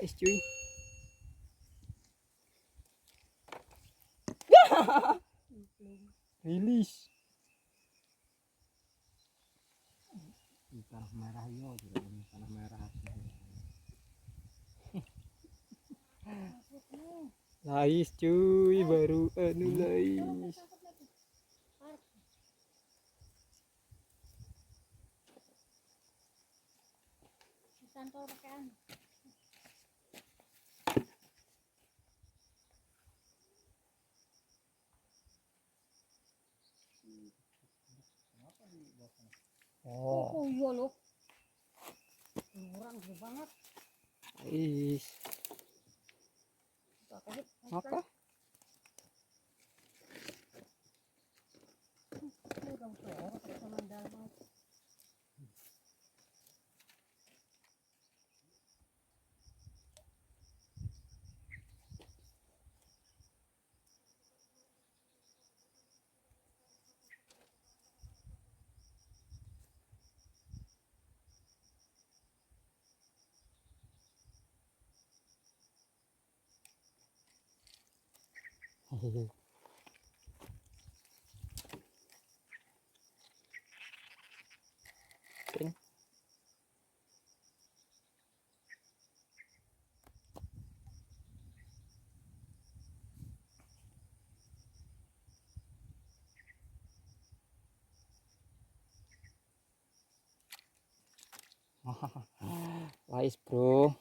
Ais cuy. Rilis. Tanah merah yo, tanah merah. Lais cuy, baru lais. Oh, iya loh. Orang gede banget. lais. Apa? Sering. Lais bro.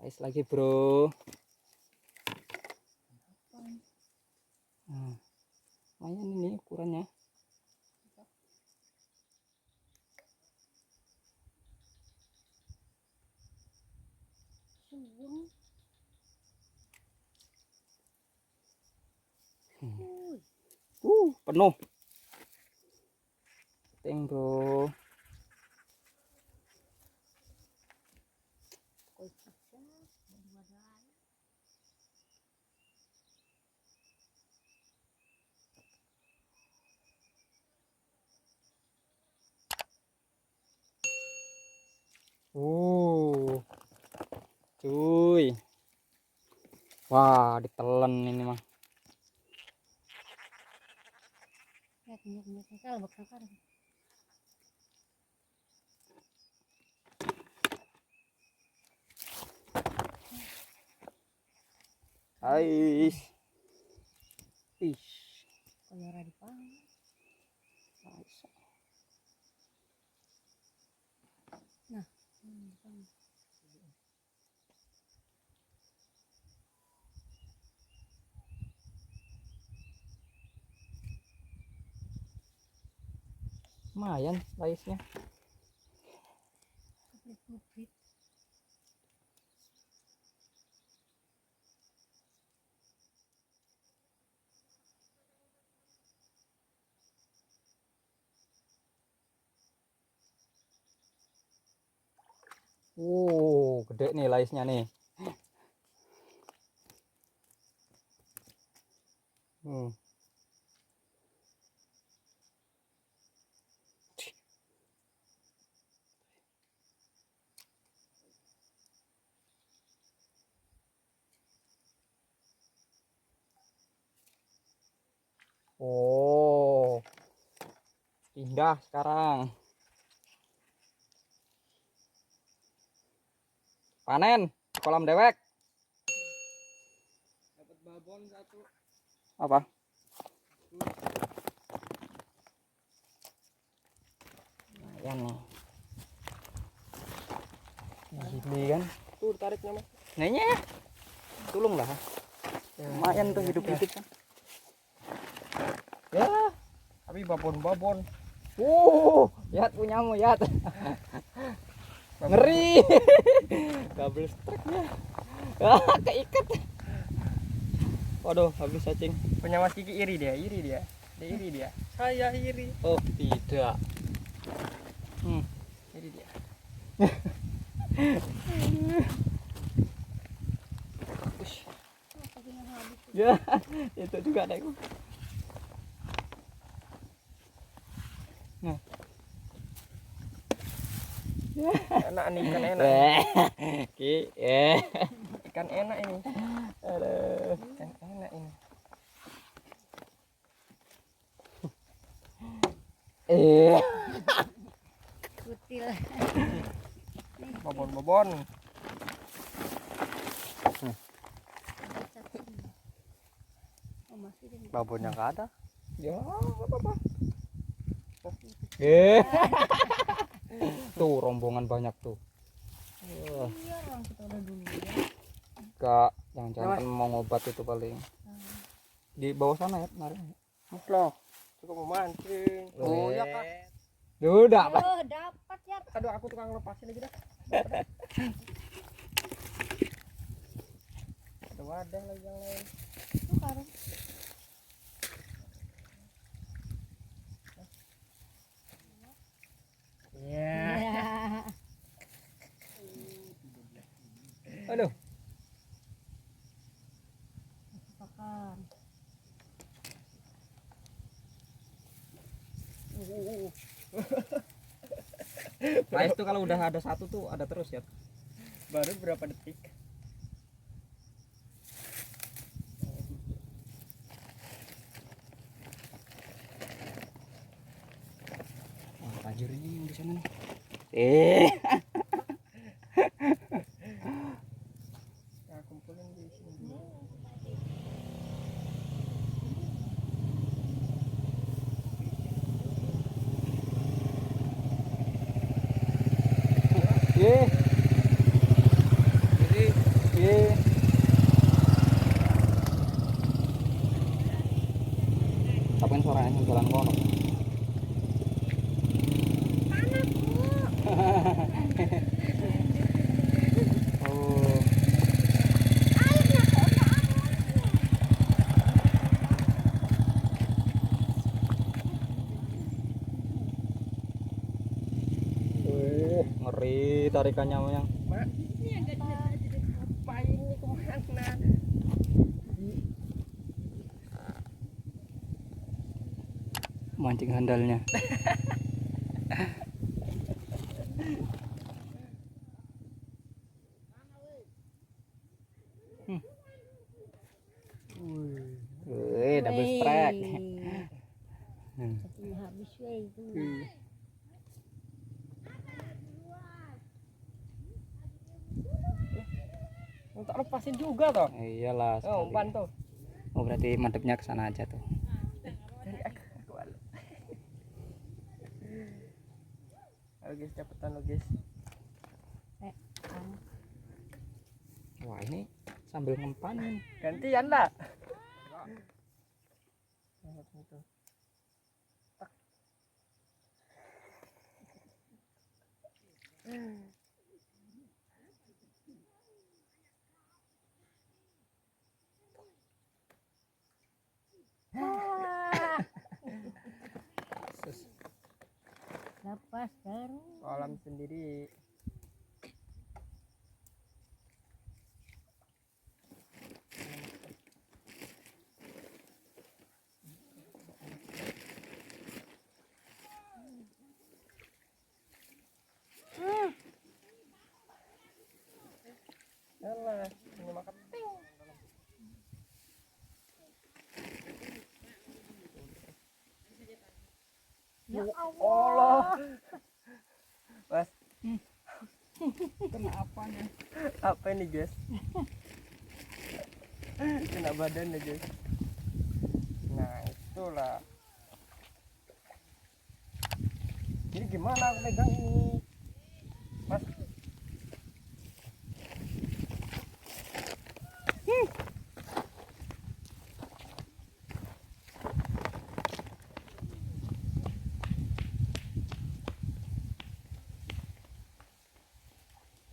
Lais lagi bro. Lumayan ini ukurannya. Penuh. Teng bro. Cuy. Wah, ditelan ini mah. Ais. Ih. Nah, Lumayan laisnya. Gede nih laisnya nih. Oh, pindah sekarang. Panen kolam dewek. Dapat babon satu. Apa? Lumayan nih. Gini kan. Tuh tariknya mas. Nanya ya. Tulung lah. Lumayan tuh hidup-hidup kan. Ya, Tapi babon-babon. Yat punyamu Yat. Ngeri. Double strike-nya. Keikat. Waduh, habis cacing. Punya Mas Kiki iri dia. Dia iri dia. Saya iri. Oh, tidak. Jadi dia. Ush. Ya, itu juga ada. Nah. Enak nih, ikan enak. Nih. Ki, Ikan enak ini. aduh. Ikan enak ini. Kutil. Babon. Oh, masih di Babonnya nggak ada. Ya, enggak apa-apa. Tuh rombongan banyak tuh. iya orang kita udah dulu ya. Kak, jangan-jangan mau ngobat itu paling. Di bawah sana ya, kemarin. Mas loh. Cukup mau mancing. Oh ya kak. Udah, Pak. Oh, dapat ya. Aduh aku tukang lepasin aja dah. Ada wadah lagi yang lain. Tuh karung. Iya. Ya. Aduh. Pakan. Nah, itu kalau udah ada satu tuh ada terus ya. Baru berapa detik? Wah, tajir ini yang di sana nih. Nah, kumpulin di sini. Ye. Jadi Ye. Apa suaranya jalan kono? Oh. Ngeri tarikannya yang. Mak, ini agak apa ini kemana? Mancing handalnya. Double strike. Satunya habis ya itu. Tak lepasin juga toh. Iyalah Oh, sekali. umpan tuh. Oh, berarti mantepnya ke sana aja tuh. Ayo guys, cepetan lo guys. Wah, ini sambil ngempanin. Gantian lah. Lepas terus. Kolam sendiri. Yalah, ini makan ting. Ya Allah. Mas, Kenapa nih? apa ini guys? Kena badannya guys. Nah itulah. Jadi gimana aku pegang ini? Mas.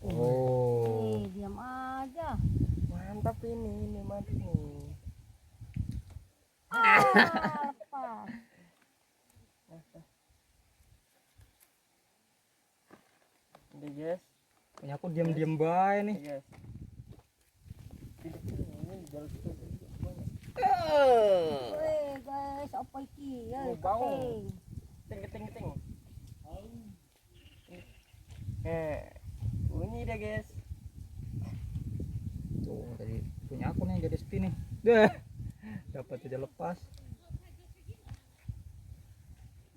Oh. diam aja. Mantap ini mantap nih. Lepas. diam-diam bae nih. guys. Ini jual itu banyak. Weh guys, apa iki? Oh, Ya, bau. Ting. Bunyi dia guys. Tuh tadi punya aku nih jadi sepi nih. Deh. Dapat aja lepas.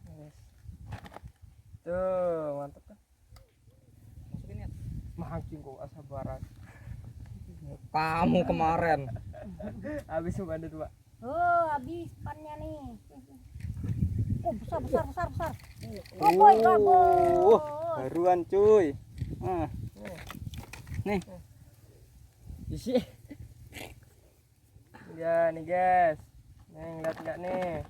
Guys. Tuh, mantap kan? Masukin ya. Mancing kok asa barat. Kamu kemarin. Habis ada 2. Oh, habis pannya nih. Oh, besar. Oh, boy, gabo. Baruan cuy. Ah, nih. Isi. Ya nih guys. Nih ngeliat nggak nih?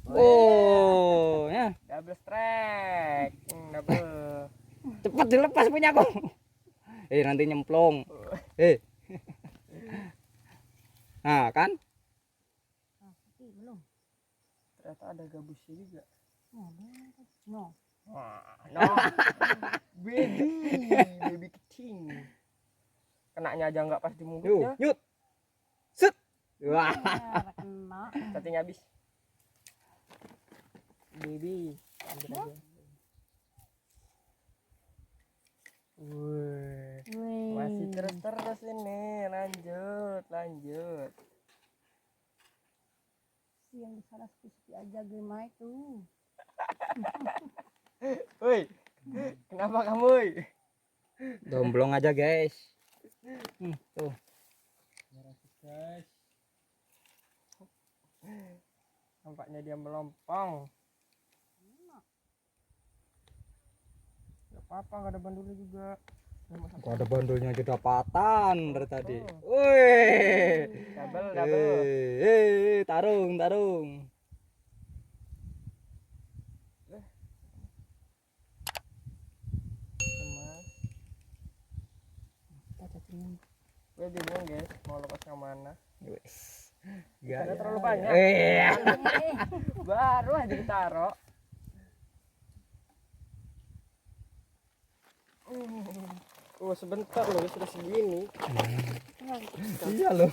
Oh, ya. Double strike. Double. Cepat dilepas punya aku. Nanti nyemplung. Nah, kan? Belum. Ternyata ada gabusnya juga. No. Wah, no. baby kecing. Kenanya aja nggak pas di mulutnya. Yut. Set. Wah. Kena. Cacing habis. Baby. Ambil aja. Wih. Masih terus ini. Lanjut. Yang salah sepi aja gimana itu. Woi. Kenapa kamu, woi? Domblong aja, guys. Tuh. Guys. Nampaknya dia melompong. Gak apa-apa, gak ada bandulnya juga. Kok ada bandulnya aja dapatan dari tadi. Wih. Double. Tarung. Gue bingung guys, mau lepas yang mana? Wes. Ada terlalu banyak. Baru aja ditaruh. Sebentar loh, sudah segini. Iya loh.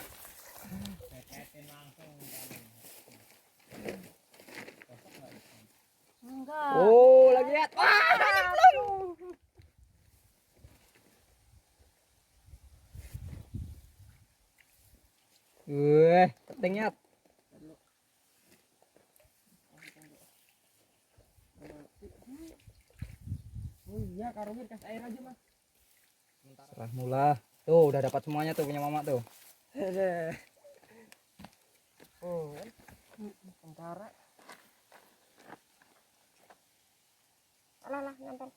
Enggak. Oh, lagi lihat. Wah, nyemplung. Ketingnya. Oh iya, karungnya dikasih air aja mas. Serah mula. Tuh, udah dapat semuanya tuh punya mama tuh. Sementara. Alah, nyantol.